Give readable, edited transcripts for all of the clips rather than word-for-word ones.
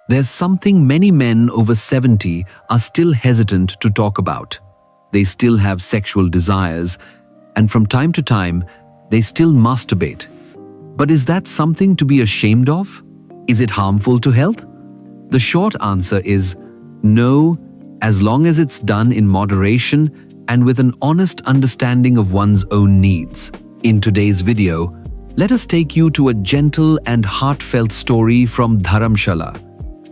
There's something many men over 70 are still hesitant to talk about. They still have sexual desires, and from time to time, they still masturbate. But is that something to be ashamed of? Is it harmful to health? The short answer is no, as long as it's done in moderation and with an honest understanding of one's own needs. In today's video, let us take you to a gentle and heartfelt story from Dharamshala,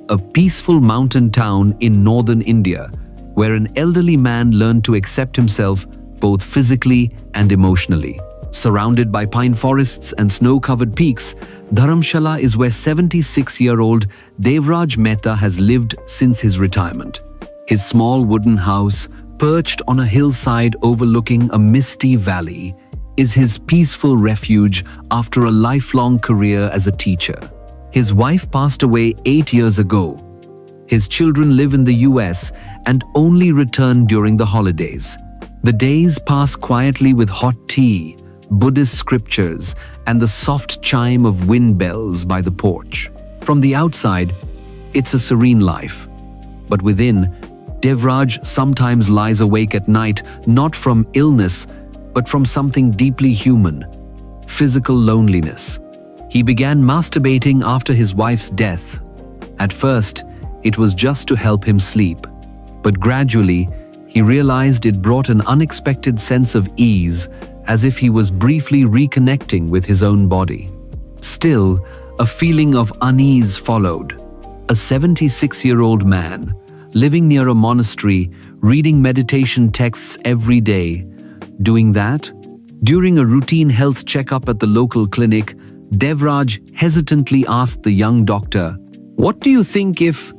a peaceful mountain town in northern India, where an elderly man learned to accept himself both physically and emotionally. Surrounded by pine forests and snow-covered peaks, Dharamshala is where 76-year-old Devraj Mehta has lived since his retirement. His small wooden house, perched on a hillside overlooking a misty valley, is his peaceful refuge after a lifelong career as a teacher. His wife passed away 8 years ago. His children live in the US and only return during the holidays. The days pass quietly with hot tea, Buddhist scriptures, and the soft chime of wind bells by the porch. From the outside, it's a serene life. But within, Devraj sometimes lies awake at night, not from illness, but from something deeply human: physical loneliness. He began masturbating after his wife's death. At first, it was just to help him sleep. But gradually, he realized it brought an unexpected sense of ease, as if he was briefly reconnecting with his own body. Still, a feeling of unease followed. A 76-year-old man, living near a monastery, reading meditation texts every day. Doing that? During a routine health checkup at the local clinic, Devraj hesitantly asked the young doctor, "What do you think if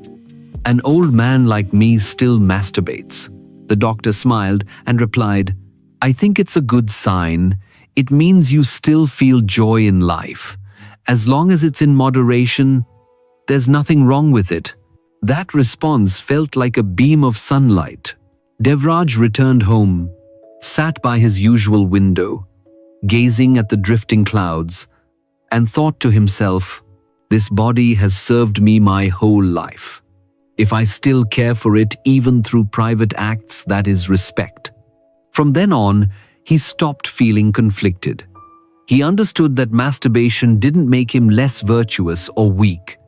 an old man like me still masturbates?" The doctor smiled and replied, "I think it's a good sign. It means you still feel joy in life. As long as it's in moderation, there's nothing wrong with it." That response felt like a beam of sunlight. Devraj returned home, sat by his usual window, gazing at the drifting clouds, and thought to himself, "This body has served me my whole life. If I still care for it even through private acts, that is respect." From then on, he stopped feeling conflicted. He understood that masturbation didn't make him less virtuous or weak.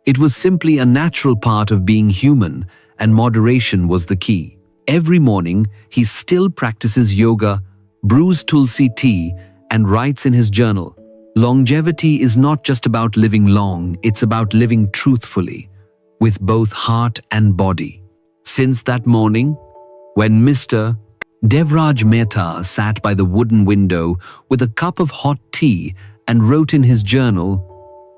It was simply a natural part of being human, and moderation was the key. Every morning, he still practices yoga, brews tulsi tea, and writes in his journal. Longevity is not just about living long, it's about living truthfully, with both heart and body. Since that morning, when Mr. Devraj Mehta sat by the wooden window with a cup of hot tea and wrote in his journal,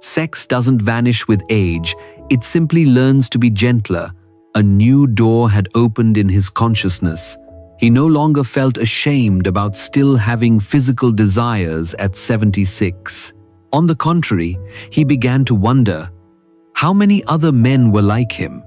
"Sex doesn't vanish with age, it simply learns to be gentler," a new door had opened in his consciousness. He no longer felt ashamed about still having physical desires at 76. On the contrary, he began to wonder how many other men were like him,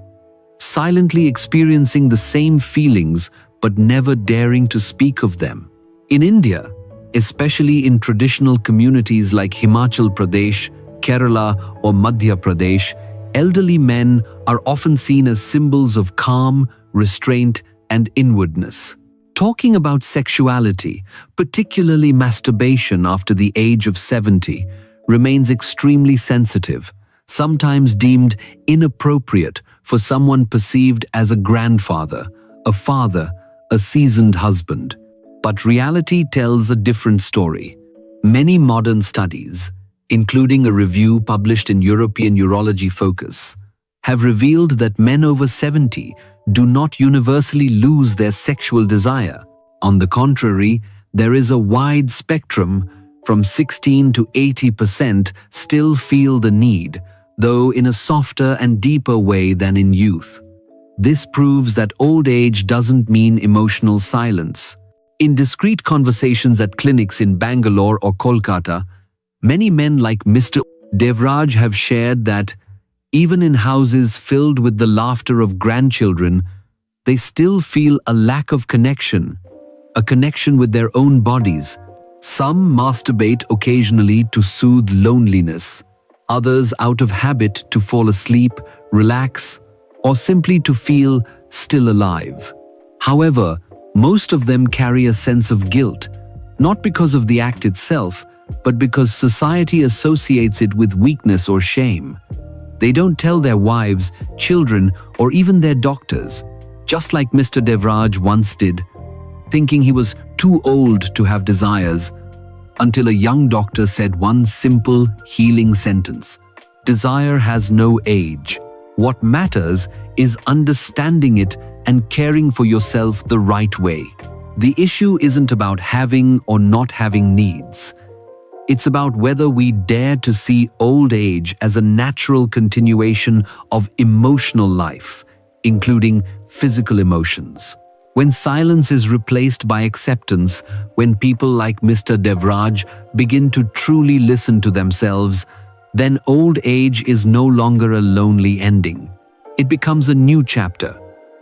silently experiencing the same feelings but never daring to speak of them. In India, especially in traditional communities like Himachal Pradesh, Kerala, or Madhya Pradesh, elderly men are often seen as symbols of calm, restraint, and inwardness. Talking about sexuality, particularly masturbation after the age of 70, remains extremely sensitive, sometimes deemed inappropriate for someone perceived as a grandfather, a father, a seasoned husband. But reality tells a different story. Many modern studies, including a review published in European Urology Focus, have revealed that men over 70 do not universally lose their sexual desire. On the contrary, there is a wide spectrum. From 16 to 80% still feel the need, though in a softer and deeper way than in youth. This proves that old age doesn't mean emotional silence. In discreet conversations at clinics in Bangalore or Kolkata, many men like Mr. Devraj have shared that even in houses filled with the laughter of grandchildren, they still feel a lack of connection, a connection with their own bodies. Some masturbate occasionally to soothe loneliness, others out of habit to fall asleep, relax, or simply to feel still alive. However, most of them carry a sense of guilt, not because of the act itself, but because society associates it with weakness or shame. They don't tell their wives, children, or even their doctors, just like Mr. Devraj once did, thinking he was too old to have desires, until a young doctor said one simple, healing sentence: "Desire has no age. What matters is understanding it and caring for yourself the right way." The issue isn't about having or not having needs. It's about whether we dare to see old age as a natural continuation of emotional life, including physical emotions. When silence is replaced by acceptance, when people like Mr. Devraj begin to truly listen to themselves, then old age is no longer a lonely ending. It becomes a new chapter,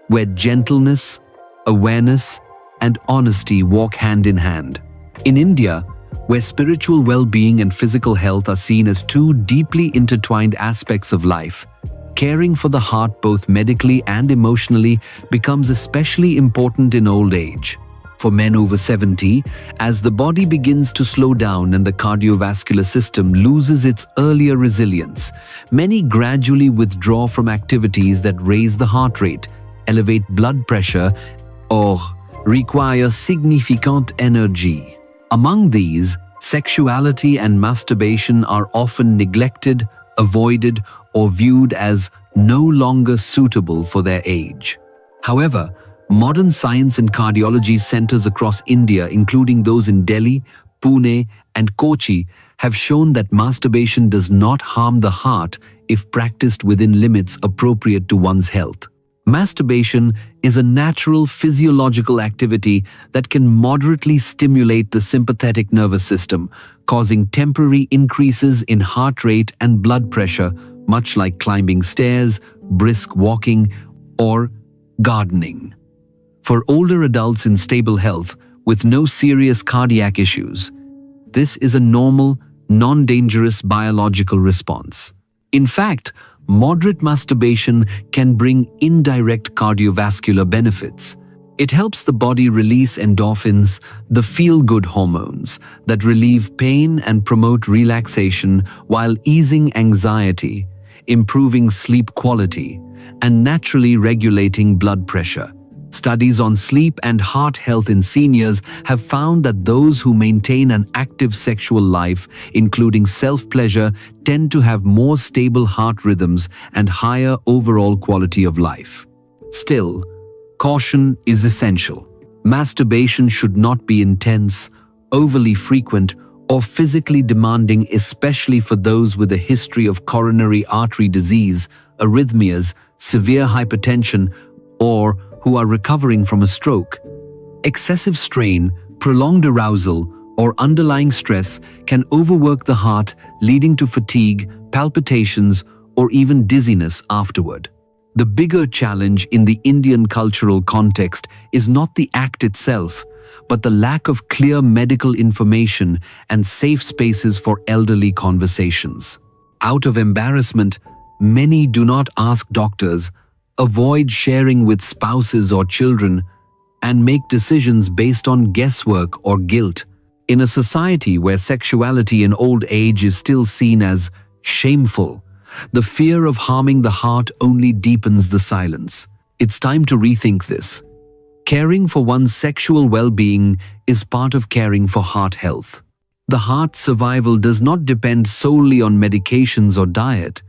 where gentleness, awareness, and honesty walk hand in hand. In India, where spiritual well-being and physical health are seen as two deeply intertwined aspects of life, caring for the heart both medically and emotionally becomes especially important in old age. For men over 70, as the body begins to slow down and the cardiovascular system loses its earlier resilience, many gradually withdraw from activities that raise the heart rate, elevate blood pressure, or require significant energy. Among these, sexuality and masturbation are often neglected, avoided, or viewed as no longer suitable for their age. However, modern science and cardiology centers across India, including those in Delhi, Pune, and Kochi, have shown that masturbation does not harm the heart if practiced within limits appropriate to one's health. Masturbation is a natural physiological activity that can moderately stimulate the sympathetic nervous system, causing temporary increases in heart rate and blood pressure, much like climbing stairs, brisk walking, or gardening. For older adults in stable health with no serious cardiac issues, this is a normal, non-dangerous biological response. In fact, moderate masturbation can bring indirect cardiovascular benefits. It helps the body release endorphins, the feel-good hormones that relieve pain and promote relaxation while easing anxiety, improving sleep quality, and naturally regulating blood pressure. Studies on sleep and heart health in seniors have found that those who maintain an active sexual life, including self-pleasure, tend to have more stable heart rhythms and higher overall quality of life. Still, caution is essential. Masturbation should not be intense, overly frequent, or physically demanding, especially for those with a history of coronary artery disease, arrhythmias, severe hypertension, or who are recovering from a stroke. Excessive strain, prolonged arousal, or underlying stress can overwork the heart, leading to fatigue, palpitations, or even dizziness afterward. The bigger challenge in the Indian cultural context is not the act itself, but the lack of clear medical information and safe spaces for elderly conversations. Out of embarrassment, many do not ask doctors, avoid sharing with spouses or children, and make decisions based on guesswork or guilt. In a society where sexuality in old age is still seen as shameful, the fear of harming the heart only deepens the silence. It's time to rethink this. Caring for one's sexual well-being is part of caring for heart health. The heart's survival does not depend solely on medications or diet.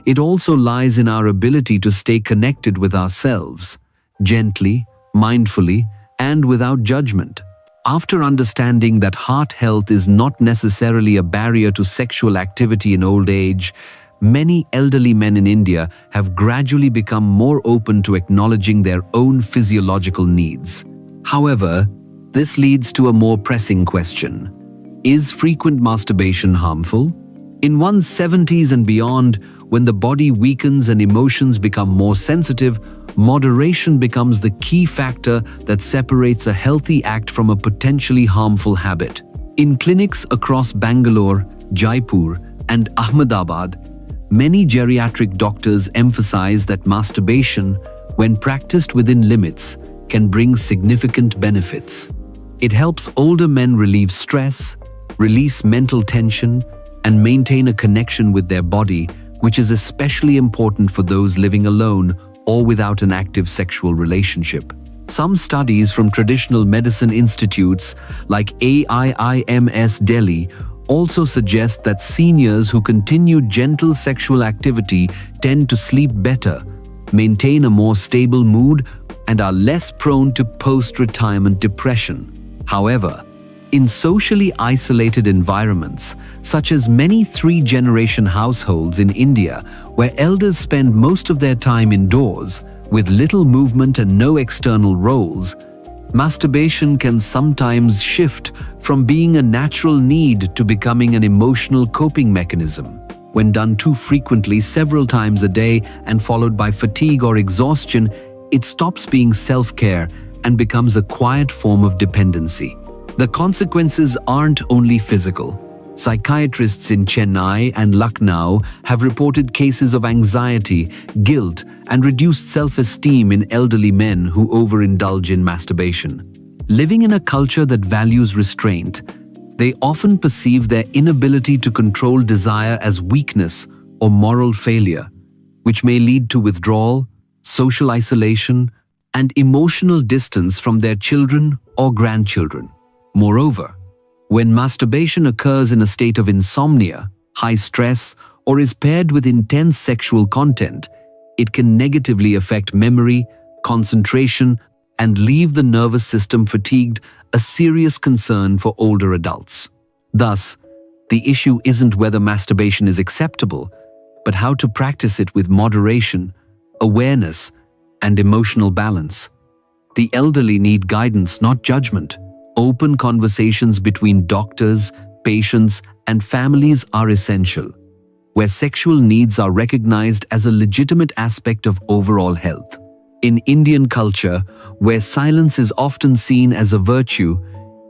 It also lies in our ability to stay connected with ourselves, gently, mindfully, and without judgment. After understanding that heart health is not necessarily a barrier to sexual activity in old age, many elderly men in India have gradually become more open to acknowledging their own physiological needs. However, this leads to a more pressing question. Is frequent masturbation harmful? In one's 70s and beyond, when the body weakens and emotions become more sensitive, moderation becomes the key factor that separates a healthy act from a potentially harmful habit. In clinics across Bangalore, Jaipur, and Ahmedabad, Many geriatric doctors emphasize that masturbation, when practiced within limits, can bring significant benefits. It helps older men relieve stress, release mental tension, and maintain a connection with their body, which is especially important for those living alone or without an active sexual relationship. Some studies from traditional medicine institutes like AIIMS Delhi also suggest that seniors who continue gentle sexual activity tend to sleep better, maintain a more stable mood, and are less prone to post-retirement depression. However, in socially isolated environments, such as many three-generation households in India, where elders spend most of their time indoors, with little movement and no external roles, masturbation can sometimes shift from being a natural need to becoming an emotional coping mechanism. When done too frequently, several times a day, and followed by fatigue or exhaustion, it stops being self-care and becomes a quiet form of dependency. The consequences aren't only physical. Psychiatrists in Chennai and Lucknow have reported cases of anxiety, guilt, and reduced self-esteem in elderly men who overindulge in masturbation. Living in a culture that values restraint, they often perceive their inability to control desire as weakness or moral failure, which may lead to withdrawal, social isolation, and emotional distance from their children or grandchildren. Moreover, when masturbation occurs in a state of insomnia, high stress, or is paired with intense sexual content, it can negatively affect memory, concentration, and leave the nervous system fatigued, a serious concern for older adults. Thus, the issue isn't whether masturbation is acceptable, but how to practice it with moderation, awareness, and emotional balance. The elderly need guidance, not judgment. Open conversations between doctors, patients, and families are essential, where sexual needs are recognized as a legitimate aspect of overall health. In Indian culture, where silence is often seen as a virtue,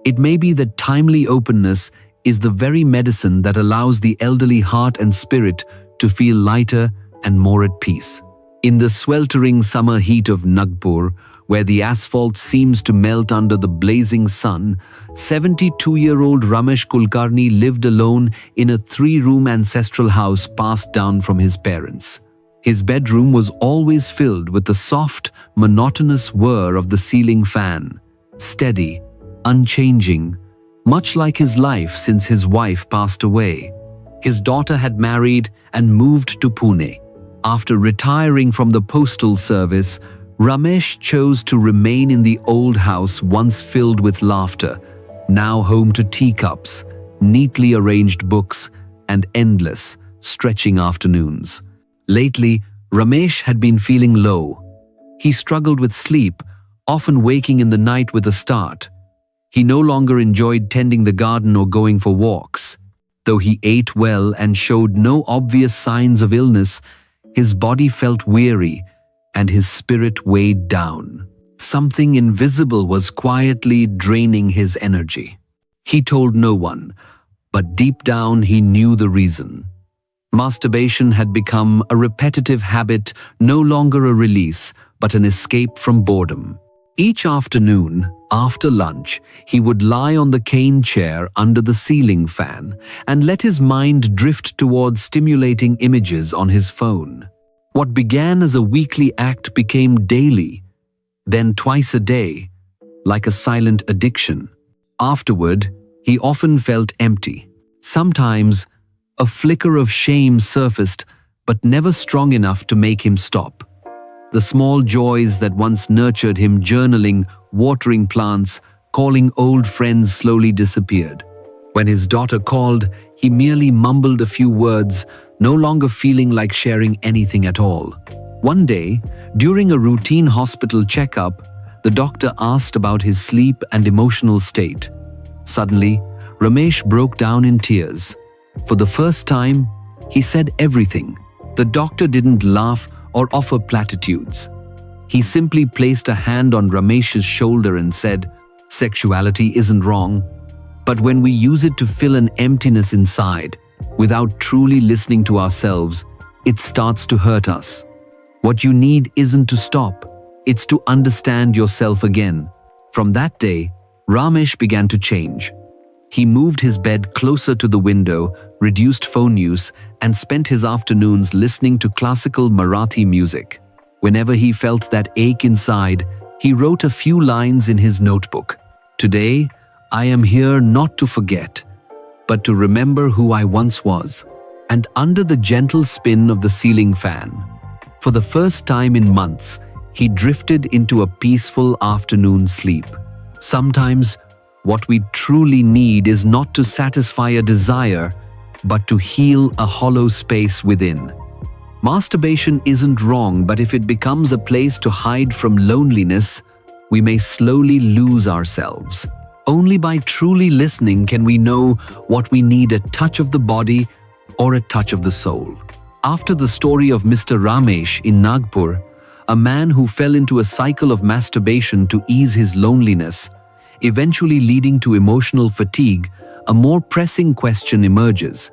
it may be that timely openness is the very medicine that allows the elderly heart and spirit to feel lighter and more at peace. In the sweltering summer heat of Nagpur, where the asphalt seems to melt under the blazing sun, 72-year-old Ramesh Kulkarni lived alone in a 3-room ancestral house passed down from his parents. His bedroom was always filled with the soft, monotonous whir of the ceiling fan, steady, unchanging, much like his life since his wife passed away. His daughter had married and moved to Pune. After retiring from the postal service, Ramesh chose to remain in the old house once filled with laughter, now home to teacups, neatly arranged books, and endless, stretching afternoons. Lately, Ramesh had been feeling low. He struggled with sleep, often waking in the night with a start. He no longer enjoyed tending the garden or going for walks. Though he ate well and showed no obvious signs of illness, his body felt weary and his spirit weighed down. Something invisible was quietly draining his energy. He told no one, but deep down he knew the reason. Masturbation had become a repetitive habit, no longer a release, but an escape from boredom. Each afternoon, after lunch, he would lie on the cane chair under the ceiling fan and let his mind drift towards stimulating images on his phone. What began as a weekly act became daily, then twice a day, like a silent addiction. Afterward, he often felt empty. Sometimes, a flicker of shame surfaced, but never strong enough to make him stop. The small joys that once nurtured him, journaling, watering plants, calling old friends, slowly disappeared. When his daughter called, he merely mumbled a few words, no longer feeling like sharing anything at all. One day, during a routine hospital checkup, the doctor asked about his sleep and emotional state. Suddenly, Ramesh broke down in tears. For the first time, he said everything. The doctor didn't laugh or offer platitudes. He simply placed a hand on Ramesh's shoulder and said, "Sexuality isn't wrong, but when we use it to fill an emptiness inside, without truly listening to ourselves, it starts to hurt us. What you need isn't to stop, it's to understand yourself again. From that day, Ramesh began to change. He moved his bed closer to the window, reduced phone use, and spent his afternoons listening to classical Marathi music. Whenever he felt that ache inside, he wrote a few lines in his notebook. Today, I am here not to forget, but to remember who I once was. And under the gentle spin of the ceiling fan, for the first time in months, he drifted into a peaceful afternoon sleep. Sometimes, what we truly need is not to satisfy a desire, but to heal a hollow space within. Masturbation isn't wrong, but if it becomes a place to hide from loneliness, we may slowly lose ourselves. Only by truly listening can we know what we need: a touch of the body or a touch of the soul. After the story of Mr. Ramesh in Nagpur, a man who fell into a cycle of masturbation to ease his loneliness, eventually leading to emotional fatigue, a more pressing question emerges.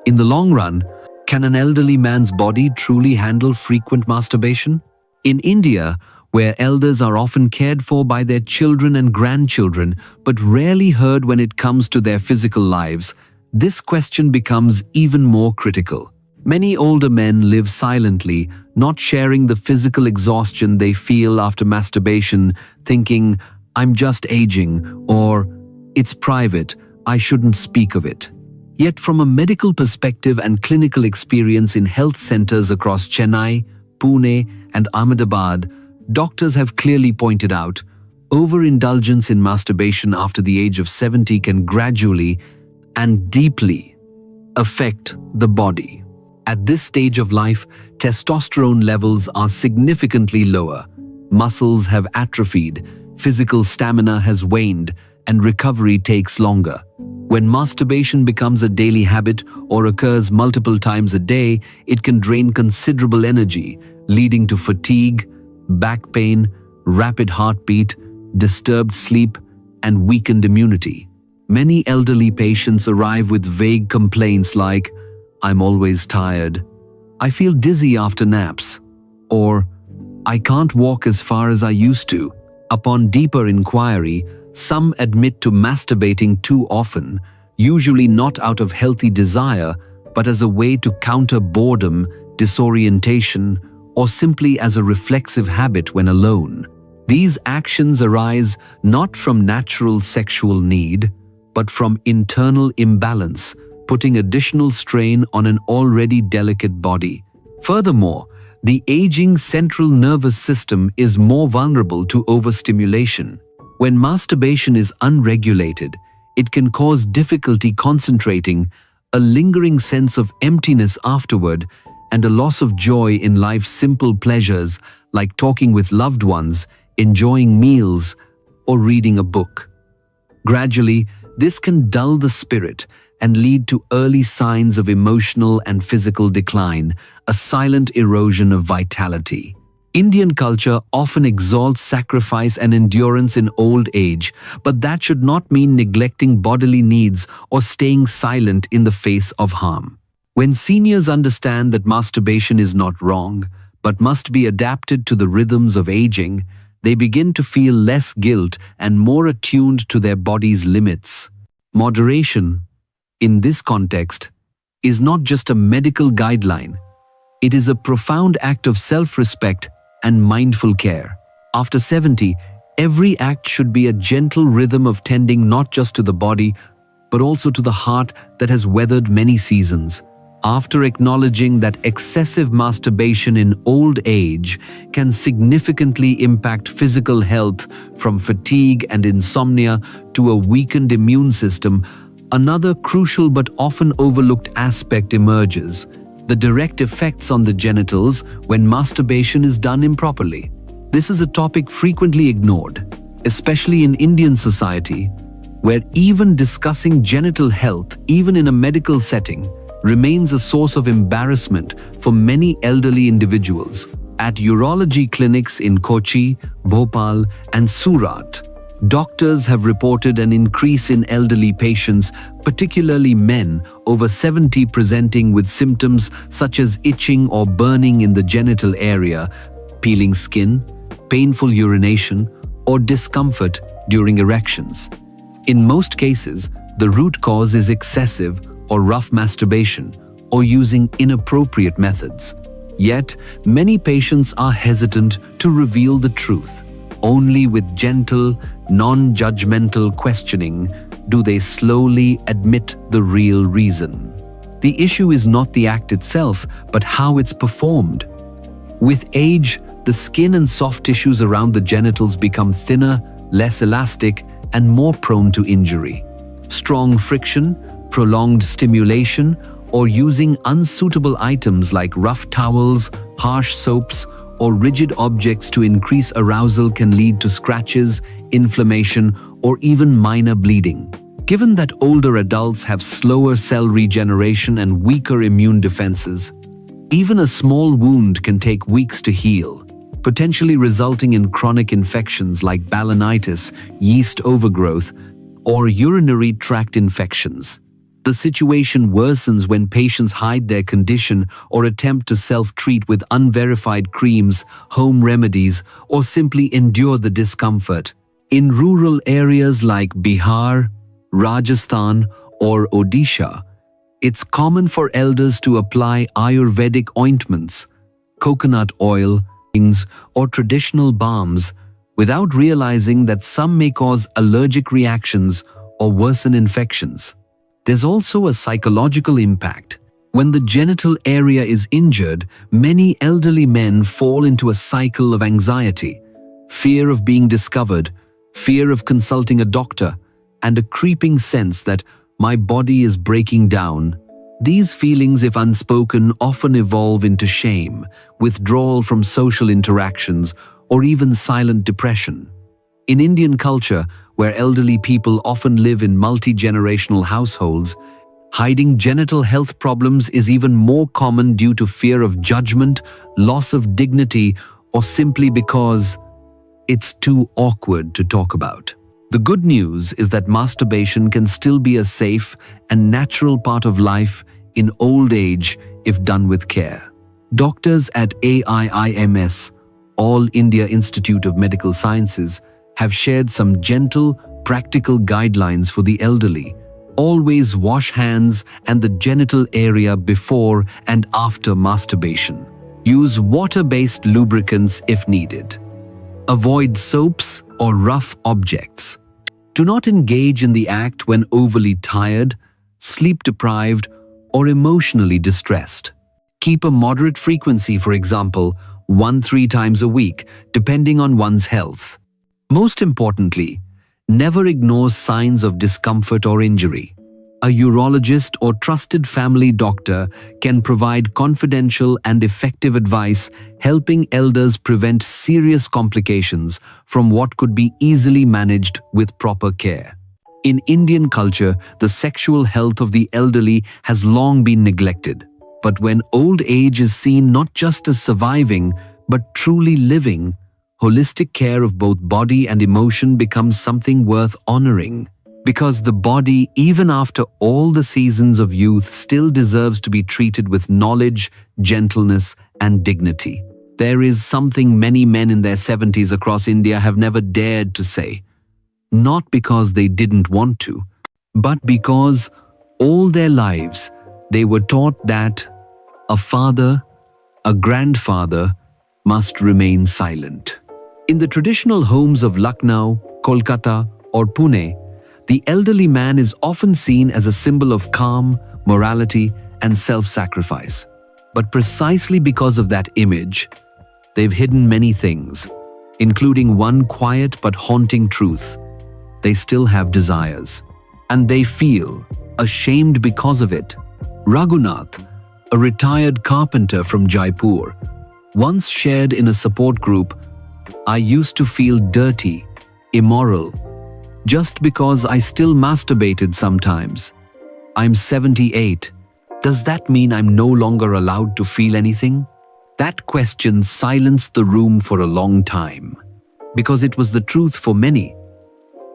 In the long run, can an elderly man's body truly handle frequent masturbation? In India, where elders are often cared for by their children and grandchildren, but rarely heard when it comes to their physical lives, this question becomes even more critical. Many older men live silently, not sharing the physical exhaustion they feel after masturbation, thinking, "I'm just aging," or "it's private, I shouldn't speak of it." Yet from a medical perspective and clinical experience in health centers across Chennai, Pune, and Ahmedabad, doctors have clearly pointed out, overindulgence in masturbation after the age of 70 can gradually and deeply affect the body. At this stage of life, testosterone levels are significantly lower, muscles have atrophied, physical stamina has waned, and recovery takes longer. When masturbation becomes a daily habit or occurs multiple times a day, it can drain considerable energy, leading to fatigue, back pain, rapid heartbeat, disturbed sleep, and weakened immunity. Many elderly patients arrive with vague complaints like, "I'm always tired," "I feel dizzy after naps," or "I can't walk as far as I used to." Upon deeper inquiry, some admit to masturbating too often, usually not out of healthy desire, but as a way to counter boredom, disorientation, or simply as a reflexive habit when alone. These actions arise not from natural sexual need, but from internal imbalance, putting additional strain on an already delicate body. Furthermore, the aging central nervous system is more vulnerable to overstimulation. When masturbation is unregulated, it can cause difficulty concentrating, a lingering sense of emptiness afterward, and a loss of joy in life's simple pleasures like talking with loved ones, enjoying meals, or reading a book. Gradually, this can dull the spirit and lead to early signs of emotional and physical decline, a silent erosion of vitality. Indian culture often exalts sacrifice and endurance in old age, but that should not mean neglecting bodily needs or staying silent in the face of harm. When seniors understand that masturbation is not wrong, but must be adapted to the rhythms of aging, they begin to feel less guilt and more attuned to their body's limits. Moderation, in this context, is not just a medical guideline. It is a profound act of self-respect and mindful care. After 70, every act should be a gentle rhythm of tending not just to the body, but also to the heart that has weathered many seasons. After acknowledging that excessive masturbation in old age can significantly impact physical health, from fatigue and insomnia to a weakened immune system, another crucial but often overlooked aspect emerges: the direct effects on the genitals when masturbation is done improperly. This is a topic frequently ignored, especially in Indian society, where even discussing genital health, even in a medical setting, remains a source of embarrassment for many elderly individuals. At urology clinics in Kochi, Bhopal, and Surat, Doctors have reported an increase in elderly patients, particularly men over 70, presenting with symptoms such as itching or burning in the genital area, peeling skin, painful urination, or discomfort during erections. In most cases, the root cause is excessive or rough masturbation or using inappropriate methods. Yet, many patients are hesitant to reveal the truth. Only with gentle, non-judgmental questioning do they slowly admit the real reason. The issue is not the act itself, but how it's performed. With age, the skin and soft tissues around the genitals become thinner, less elastic, and more prone to injury. Strong friction, prolonged stimulation, or using unsuitable items like rough towels, harsh soaps, or rigid objects to increase arousal can lead to scratches, inflammation, or even minor bleeding. Given that older adults have slower cell regeneration and weaker immune defenses, even a small wound can take weeks to heal, potentially resulting in chronic infections like balanitis, yeast overgrowth, or urinary tract infections. The situation worsens when patients hide their condition or attempt to self-treat with unverified creams, home remedies, or simply endure the discomfort. In rural areas like Bihar, Rajasthan, or Odisha, it's common for elders to apply Ayurvedic ointments, coconut oil, or traditional balms without realizing that some may cause allergic reactions or worsen infections. There's also a psychological impact. When the genital area is injured, many elderly men fall into a cycle of anxiety, fear of being discovered, fear of consulting a doctor, and a creeping sense that my body is breaking down. These feelings, if unspoken, often evolve into shame, withdrawal from social interactions, or even silent depression. In Indian culture, where elderly people often live in multi-generational households, hiding genital health problems is even more common due to fear of judgment, loss of dignity, or simply because it's too awkward to talk about. The good news is that masturbation can still be a safe and natural part of life in old age if done with care. Doctors at AIIMS, All India Institute of Medical Sciences, have shared some gentle, practical guidelines for the elderly. Always wash hands and the genital area before and after masturbation. Use water-based lubricants if needed. Avoid soaps or rough objects. Do not engage in the act when overly tired, sleep-deprived, or emotionally distressed. Keep a moderate frequency, for example, 1-3 times a week, depending on one's health. Most importantly, never ignore signs of discomfort or injury. A urologist or trusted family doctor can provide confidential and effective advice, helping elders prevent serious complications from what could be easily managed with proper care. In Indian culture, the sexual health of the elderly has long been neglected. But when old age is seen not just as surviving, but truly living, holistic care of both body and emotion becomes something worth honoring. Because the body, even after all the seasons of youth, still deserves to be treated with knowledge, gentleness, and dignity. There is something many men in their 70s across India have never dared to say. Not because they didn't want to, but because all their lives they were taught that a father, a grandfather, must remain silent. In the traditional homes of Lucknow, Kolkata, or Pune, the elderly man is often seen as a symbol of calm, morality, and self-sacrifice. But precisely because of that image, they've hidden many things, including one quiet but haunting truth. They still have desires, and they feel ashamed because of it. Raghunath, a retired carpenter from Jaipur, once shared in a support group, "I used to feel dirty, immoral, just because I still masturbated sometimes. I'm 78. Does that mean I'm no longer allowed to feel anything?" That question silenced the room for a long time, because it was the truth for many.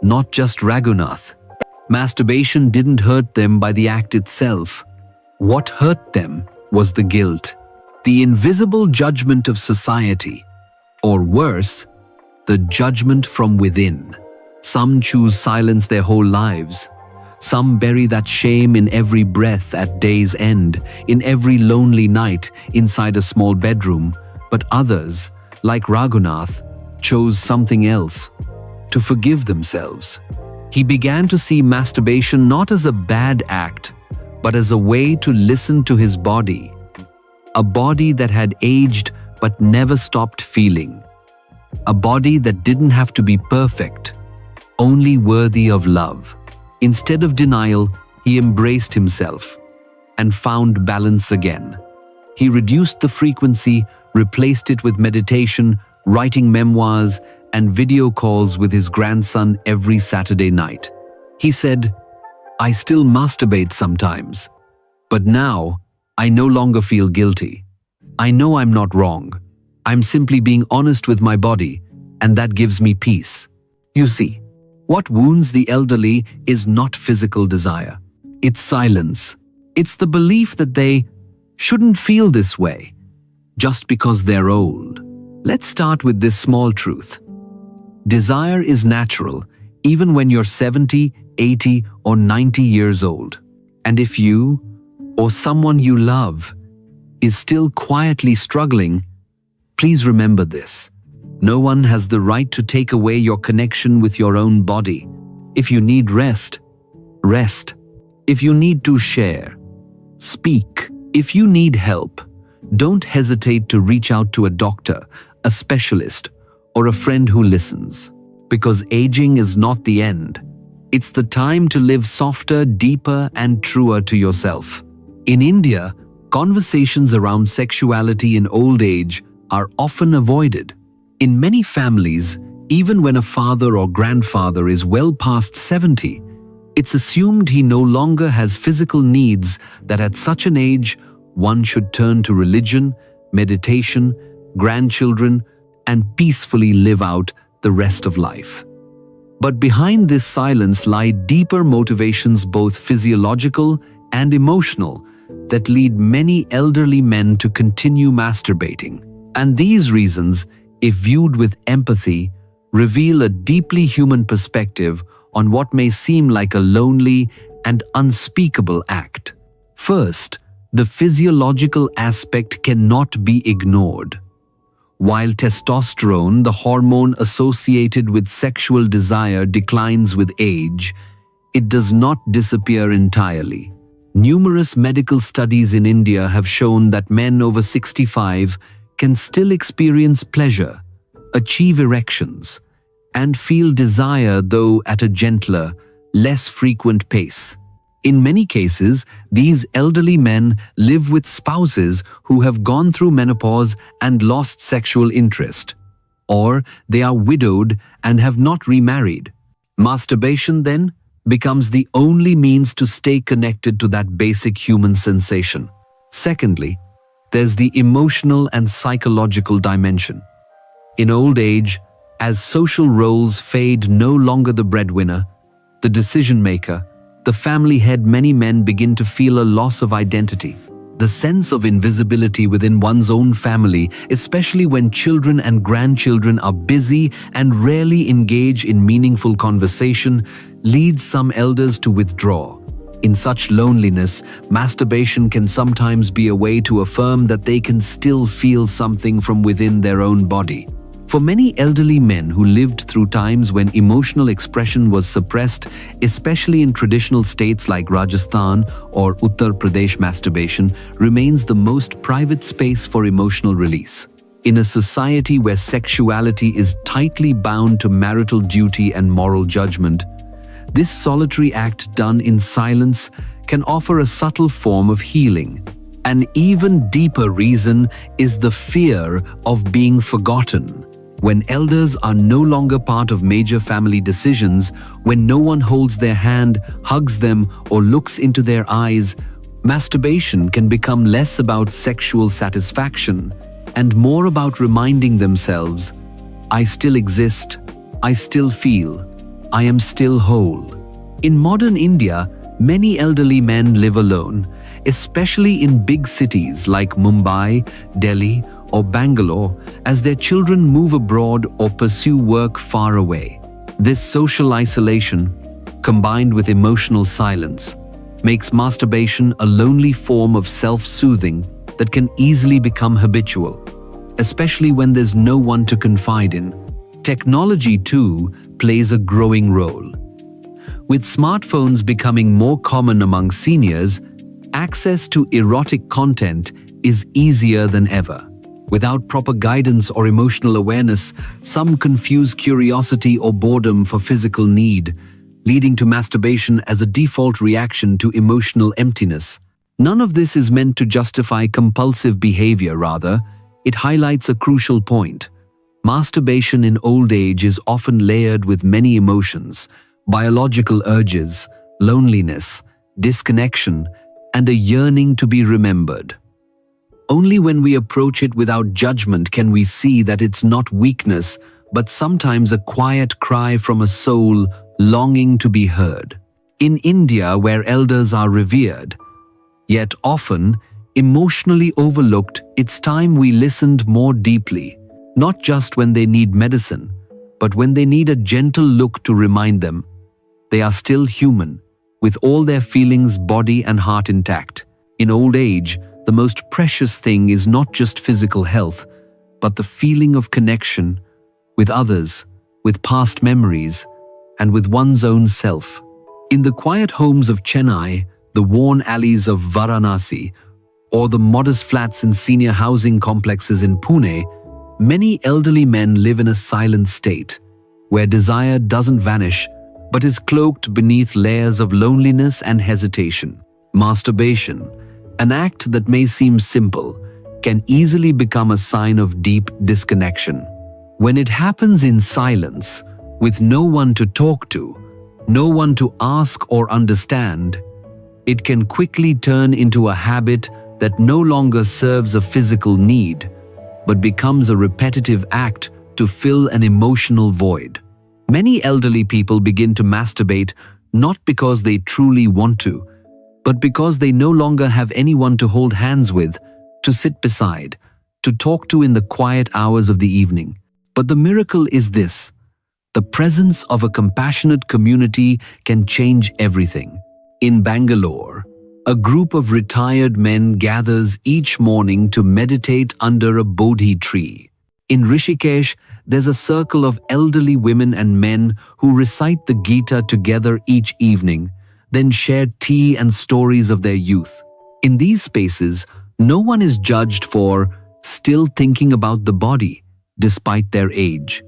not just Raghunath. Masturbation didn't hurt them by the act itself. What hurt them was the guilt, the invisible judgment of society, or worse, the judgment from within. Some choose silence their whole lives. Some bury that shame in every breath at day's end, in every lonely night inside a small bedroom. But others, like Raghunath, chose something else, to forgive themselves. He began to see masturbation not as a bad act, but as a way to listen to his body. A body that had aged but never stopped feeling. A body that didn't have to be perfect, only worthy of love. Instead of denial, he embraced himself and found balance again. He reduced the frequency, replaced it with meditation, writing memoirs, and video calls with his grandson every Saturday night. He said, "I still masturbate sometimes, but now I no longer feel guilty. I know I'm not wrong. I'm simply being honest with my body, and that gives me peace." You see, what wounds the elderly is not physical desire. It's silence. It's the belief that they shouldn't feel this way just because they're old. Let's start with this small truth. Desire is natural, even when you're 70, 80, or 90 years old. And if you, or someone you love, is still quietly struggling, please remember this. No one has the right to take away your connection with your own body. If you need rest, rest. If you need to share, speak. If you need help, don't hesitate to reach out to a doctor, a specialist, or a friend who listens. Because aging is not the end. It's the time to live softer, deeper, and truer to yourself. In India, conversations around sexuality in old age are often avoided. In many families, even when a father or grandfather is well past 70, it's assumed he no longer has physical needs, that at such an age, one should turn to religion, meditation, grandchildren, and peacefully live out the rest of life. But behind this silence lie deeper motivations, both physiological and emotional, that lead many elderly men to continue masturbating. And these reasons, if viewed with empathy, reveal a deeply human perspective on what may seem like a lonely and unspeakable act. First, the physiological aspect cannot be ignored. While testosterone, the hormone associated with sexual desire, declines with age, it does not disappear entirely. Numerous medical studies in India have shown that men over 65 can still experience pleasure, achieve erections, and feel desire, though at a gentler, less frequent pace. In many cases, these elderly men live with spouses who have gone through menopause and lost sexual interest, or they are widowed and have not remarried. Masturbation, then, becomes the only means to stay connected to that basic human sensation. Secondly, there's the emotional and psychological dimension. In old age, as social roles fade, no longer the breadwinner, the decision maker, the family head, many men begin to feel a loss of identity. The sense of invisibility within one's own family, especially when children and grandchildren are busy and rarely engage in meaningful conversation, leads some elders to withdraw. In such loneliness, masturbation can sometimes be a way to affirm that they can still feel something from within their own body. For many elderly men who lived through times when emotional expression was suppressed, especially in traditional states like Rajasthan or Uttar Pradesh, masturbation remains the most private space for emotional release. In a society where sexuality is tightly bound to marital duty and moral judgment, this solitary act done in silence can offer a subtle form of healing. An even deeper reason is the fear of being forgotten. When elders are no longer part of major family decisions, when no one holds their hand, hugs them, or looks into their eyes, masturbation can become less about sexual satisfaction and more about reminding themselves, "I still exist, I still feel, I am still whole. In modern India, many elderly men live alone, especially in big cities like Mumbai, Delhi, or Bangalore, as their children move abroad or pursue work far away. This social isolation, combined with emotional silence, makes masturbation a lonely form of self-soothing that can easily become habitual, especially when there's no one to confide in. Technology, too, plays a growing role. With smartphones becoming more common among seniors, access to erotic content is easier than ever. Without proper guidance or emotional awareness, some confuse curiosity or boredom for physical need, leading to masturbation as a default reaction to emotional emptiness. None of this is meant to justify compulsive behavior, rather, it highlights a crucial point. Masturbation in old age is often layered with many emotions, biological urges, loneliness, disconnection, and a yearning to be remembered. Only when we approach it without judgment can we see that it's not weakness, but sometimes a quiet cry from a soul longing to be heard. In India, where elders are revered, yet often emotionally overlooked, it's time we listened more deeply, not just when they need medicine, but when they need a gentle look to remind them they are still human, with all their feelings, body and heart intact. In old age, the most precious thing is not just physical health, but the feeling of connection with others, with past memories, and with one's own self. In the quiet homes of Chennai, the worn alleys of Varanasi, or the modest flats in senior housing complexes in Pune, many elderly men live in a silent state, where desire doesn't vanish, but is cloaked beneath layers of loneliness and hesitation. Masturbation, an act that may seem simple, can easily become a sign of deep disconnection. When it happens in silence, with no one to talk to, no one to ask or understand, it can quickly turn into a habit that no longer serves a physical need, but becomes a repetitive act to fill an emotional void. Many elderly people begin to masturbate not because they truly want to, but because they no longer have anyone to hold hands with, to sit beside, to talk to in the quiet hours of the evening. But the miracle is this: the presence of a compassionate community can change everything. In Bangalore, a group of retired men gathers each morning to meditate under a Bodhi tree. In Rishikesh, there's a circle of elderly women and men who recite the Gita together each evening, then share tea and stories of their youth. In these spaces, no one is judged for still thinking about the body, despite their age.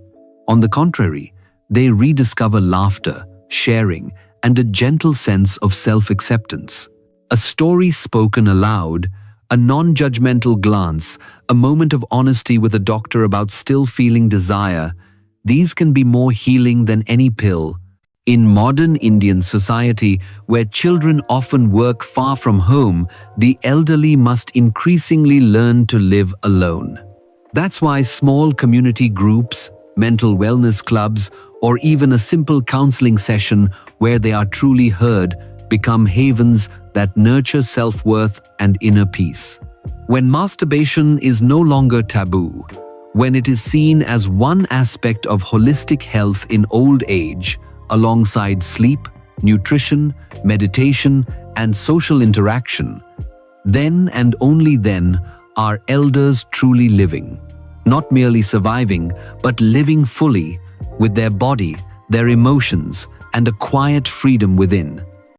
On the contrary, they rediscover laughter, sharing, and a gentle sense of self-acceptance. A story spoken aloud, a non-judgmental glance, a moment of honesty with a doctor about still feeling desire, these can be more healing than any pill. In modern Indian society, where children often work far from home, the elderly must increasingly learn to live alone. That's why small community groups, mental wellness clubs, or even a simple counseling session where they are truly heard become havens that nurture self-worth and inner peace. When masturbation is no longer taboo, when it is seen as one aspect of holistic health in old age, alongside sleep, nutrition, meditation, and social interaction, then and only then are elders truly living. Not merely surviving, but living fully, with their body, their emotions, and a quiet freedom within.